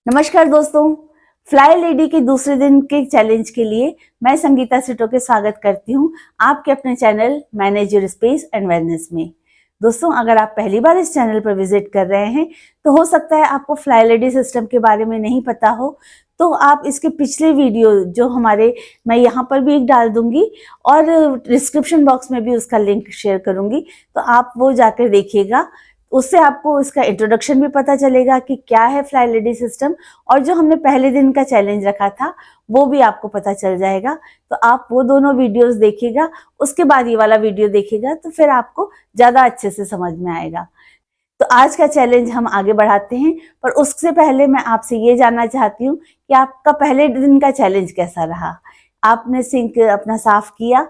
नमस्कार दोस्तों, fly lady के दूसरे दिन के चैलेंज के लिए मैं संगीता सिटो के स्वागत करती हूँ आपके अपने channel manage your space and wellness में। दोस्तों, अगर आप पहली बार इस चैनल पर विजिट कर रहे हैं तो हो सकता है आपको फ्लाई लेडी सिस्टम के बारे में नहीं पता हो, तो आप इसके पिछले वीडियो जो मैं यहाँ पर भी एक डाल दूंगी और डिस्क्रिप्शन बॉक्स में भी उसका लिंक शेयर करूंगी, तो आप वो जाकर देखिएगा। उससे आपको इसका इंट्रोडक्शन भी पता चलेगा कि क्या है फ्लाई लेडी सिस्टम, और जो हमने पहले दिन का चैलेंज रखा था वो भी आपको पता चल जाएगा। तो आप वो दोनों वीडियोस देखिएगा, उसके बाद ये वाला वीडियो देखिएगा, तो फिर आपको ज्यादा अच्छे से समझ में आएगा। तो आज का चैलेंज हम आगे बढ़ाते हैं, पर उससे पहले मैं आपसे ये जानना चाहती हूँ कि आपका पहले दिन का चैलेंज कैसा रहा। आपने सिंक अपना साफ किया,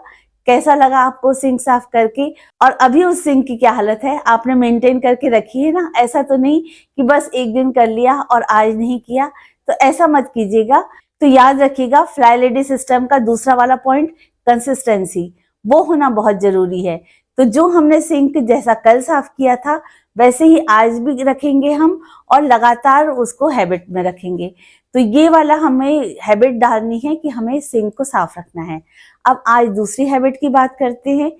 कैसा लगा आपको सिंक साफ करके, और अभी उस सिंक की क्या हालत है, आपने मेंटेन करके रखी है ना? ऐसा तो नहीं कि बस एक दिन कर लिया और आज नहीं किया, तो ऐसा मत कीजिएगा। तो याद रखिएगा, फ्लाई लेडी सिस्टम का दूसरा वाला पॉइंट कंसिस्टेंसी, वो होना बहुत जरूरी है। तो जो हमने सिंक जैसा कल साफ किया था वैसे ही आज भी रखेंगे हम, और लगातार उसको हैबिट में रखेंगे। तो ये वाला हमें हैबिट डालनी है कि हमें सिंक को साफ रखना है। अब आज दूसरी हैबिट की बात करते हैं।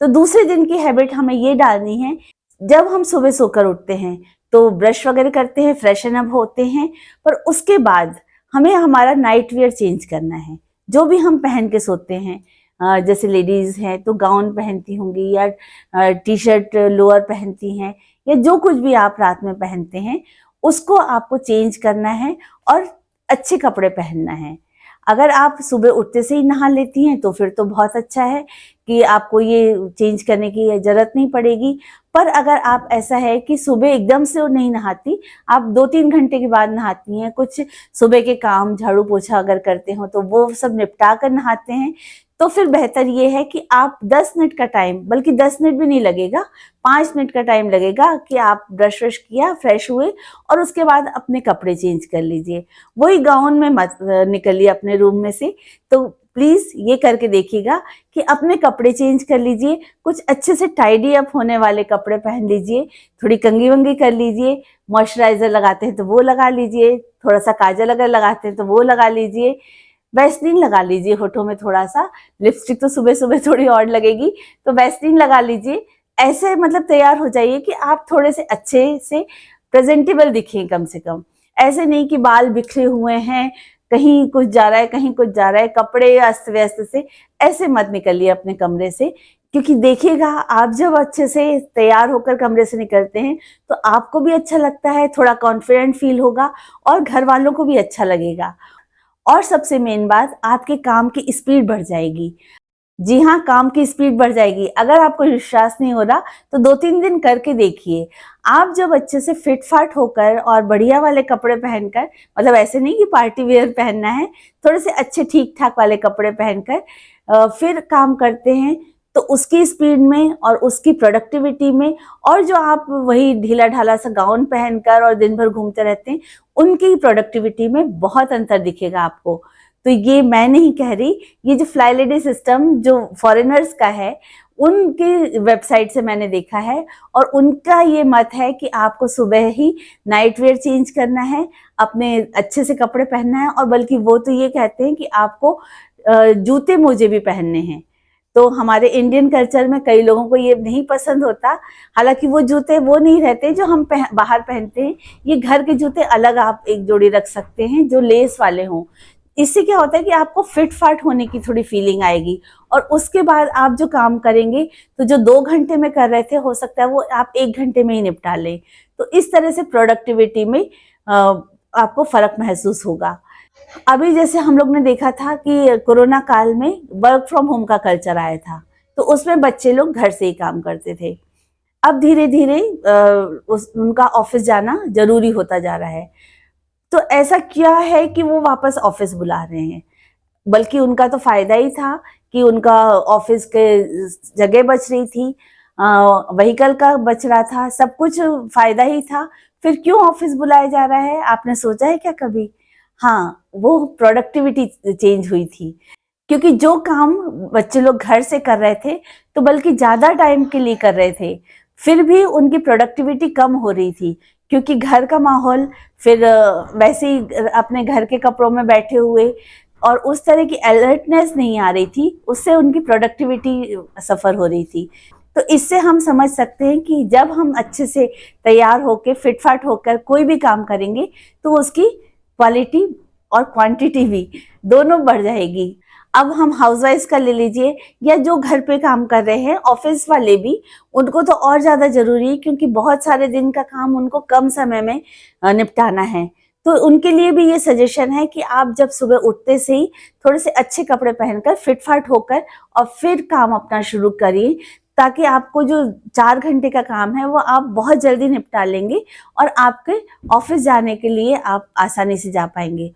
तो दूसरे दिन की हैबिट हमें ये डालनी है, जब हम सुबह सोकर उठते हैं तो ब्रश वगैरह करते हैं, फ्रेशन अप होते हैं, पर उसके बाद हमें हमारा नाइट वेयर चेंज करना है। जो भी हम पहन के सोते हैं, जैसे लेडीज हैं तो गाउन पहनती होंगी या टी शर्ट लोअर पहनती हैं, या जो कुछ भी आप रात में पहनते हैं उसको आपको चेंज करना है और अच्छे कपड़े पहनना है। अगर आप सुबह उठते से ही नहा लेती हैं तो फिर तो बहुत अच्छा है कि आपको ये चेंज करने की जरूरत नहीं पड़ेगी। पर अगर आप ऐसा है कि सुबह एकदम से नहीं नहाती, आप 2-3 घंटे के बाद नहाती हैं, कुछ सुबह के काम झाड़ू पोछा अगर करते हो तो वो सब निपटा कर नहाते हैं, तो फिर बेहतर ये है कि आप 10 मिनट का टाइम, बल्कि 10 मिनट भी नहीं लगेगा, 5 मिनट का टाइम लगेगा कि आप ब्रश व्रश किया, फ्रेश हुए और उसके बाद अपने कपड़े चेंज कर लीजिए। वही गाउन में मत निकलिए अपने रूम में से। तो प्लीज ये करके देखिएगा कि अपने कपड़े चेंज कर लीजिए, कुछ अच्छे से टाइडी अप होने वाले कपड़े पहन लीजिए, थोड़ी कंघी वंगी कर लीजिए, मॉइस्चराइजर लगाते हैं तो वो लगा लीजिए, थोड़ा सा काजल अगर लगाते हैं तो वो लगा लीजिए, वैसलीन लगा लीजिए होठों में थोड़ा सा, लिपस्टिक तो सुबह सुबह थोड़ी और लगेगी तो वैसलीन लगा लीजिए। ऐसे मतलब तैयार हो जाइए कि आप थोड़े से अच्छे से प्रेजेंटेबल दिखें कम से कम। ऐसे नहीं कि बाल बिखरे हुए हैं, कहीं कुछ जा रहा है कहीं कुछ जा रहा है, कपड़े अस्त व्यस्त से, ऐसे मत निकलिए अपने कमरे से। क्योंकि देखिएगा, आप जब अच्छे से तैयार होकर कमरे से निकलते हैं तो आपको भी अच्छा लगता है, थोड़ा कॉन्फिडेंट फील होगा और घर वालों को भी अच्छा लगेगा। और सबसे मेन बात, आपके काम की स्पीड बढ़ जाएगी। जी हाँ, काम की स्पीड बढ़ जाएगी। अगर आपको विश्वास नहीं हो रहा तो 2-3 दिन करके देखिए। आप जब अच्छे से फिट फाट होकर और बढ़िया वाले कपड़े पहनकर, मतलब ऐसे नहीं कि पार्टी वेयर पहनना है, थोड़े से अच्छे ठीक ठाक वाले कपड़े पहनकर फिर काम करते हैं, तो उसकी स्पीड में और उसकी प्रोडक्टिविटी में, और जो आप वही ढीला ढाला सा गाउन पहनकर और दिन भर घूमते रहते हैं, उनकी प्रोडक्टिविटी में बहुत अंतर दिखेगा आपको। तो ये मैं नहीं कह रही, ये जो फ्लाई लेडी सिस्टम जो फॉरेनर्स का है, उनके वेबसाइट से मैंने देखा है, और उनका ये मत है कि आपको सुबह ही नाइट वेयर चेंज करना है, अपने अच्छे से कपड़े पहनना है, और बल्कि वो तो ये कहते हैं कि आपको जूते मोजे भी पहनने हैं। तो हमारे इंडियन कल्चर में कई लोगों को ये नहीं पसंद होता। हालांकि वो जूते वो नहीं रहते जो हम बाहर पहनते हैं, ये घर के जूते अलग आप एक जोड़ी रख सकते हैं जो लेस वाले हों। इससे क्या होता है कि आपको फिट फाट होने की थोड़ी फीलिंग आएगी, और उसके बाद आप जो काम करेंगे तो जो 2 घंटे में कर रहे थे, हो सकता है वो आप 1 घंटे में ही निपटा लें। तो इस तरह से प्रोडक्टिविटी में आपको फर्क महसूस होगा। अभी जैसे हम लोग ने देखा था कि कोरोना काल में वर्क फ्रॉम होम का कल्चर आया था, तो उसमें बच्चे लोग घर से ही काम करते थे। अब धीरे धीरे उनका ऑफिस जाना जरूरी होता जा रहा है। तो ऐसा क्या है कि वो वापस ऑफिस बुला रहे हैं, बल्कि उनका तो फायदा ही था कि उनका ऑफिस के जगह बच रही थी, व्हीकल का बच रहा था, सब कुछ फायदा ही था। फिर क्यों ऑफिस बुलाया जा रहा है, आपने सोचा है क्या कभी? हाँ, वो प्रोडक्टिविटी चेंज हुई थी, क्योंकि जो काम बच्चे लोग घर से कर रहे थे तो बल्कि ज्यादा टाइम के लिए कर रहे थे, फिर भी उनकी प्रोडक्टिविटी कम हो रही थी, क्योंकि घर का माहौल, फिर वैसे ही अपने घर के कपड़ों में बैठे हुए और उस तरह की अलर्टनेस नहीं आ रही थी, उससे उनकी प्रोडक्टिविटी सफ़र हो रही थी। तो इससे हम समझ सकते हैं कि जब हम अच्छे से तैयार होकर फिटफाट होकर कोई भी काम करेंगे तो उसकी क्वालिटी और क्वांटिटी भी दोनों बढ़ जाएगी। अब हम हाउसवाइफ्स का ले लीजिए या जो घर पे काम कर रहे हैं, ऑफिस वाले भी, उनको तो और ज़्यादा ज़रूरी है क्योंकि बहुत सारे दिन का काम उनको कम समय में निपटाना है। तो उनके लिए भी ये सजेशन है कि आप जब सुबह उठते से ही थोड़े से अच्छे कपड़े पहनकर फिटफाट होकर और फिर काम अपना शुरू करिए, ताकि आपको जो 4 घंटे का काम है वो आप बहुत जल्दी निपटा लेंगे और आपके ऑफिस जाने के लिए आप आसानी से जा पाएंगे।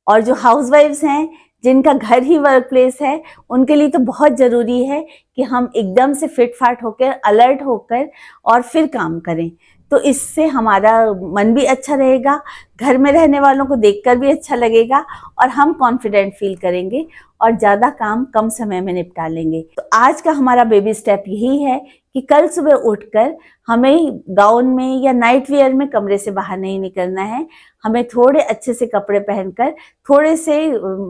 और जो हाउसवाइफ्स हैं, जिनका घर ही वर्क प्लेस है, उनके लिए तो बहुत ज़रूरी है कि हम एकदम से फिटफाट होकर, अलर्ट होकर और फिर काम करें। तो इससे हमारा मन भी अच्छा रहेगा, घर में रहने वालों को देखकर भी अच्छा लगेगा और हम कॉन्फिडेंट फील करेंगे और ज़्यादा काम कम समय में निपटा लेंगे। तो आज का हमारा बेबी स्टेप यही है कि कल सुबह उठकर हमें गाउन में या नाइट वेयर में कमरे से बाहर नहीं निकलना है। हमें थोड़े अच्छे से कपड़े पहनकर, थोड़े से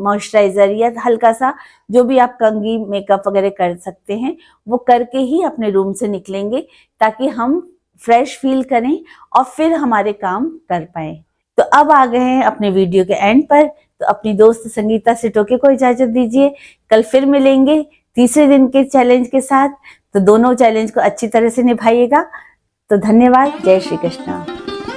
मॉइस्चराइज़र या हल्का सा जो भी आप कंघी मेकअप वगैरह कर सकते हैं वो करके ही अपने रूम से निकलेंगे, ताकि हम फ्रेश फील करें और फिर हमारे काम कर पाए। तो अब आ गए हैं अपने वीडियो के एंड पर। तो अपनी दोस्त संगीता सिटोके को इजाजत दीजिए। कल फिर मिलेंगे तीसरे दिन के चैलेंज के साथ। तो दोनों चैलेंज को अच्छी तरह से निभाइएगा। तो धन्यवाद। जय श्री कृष्ण।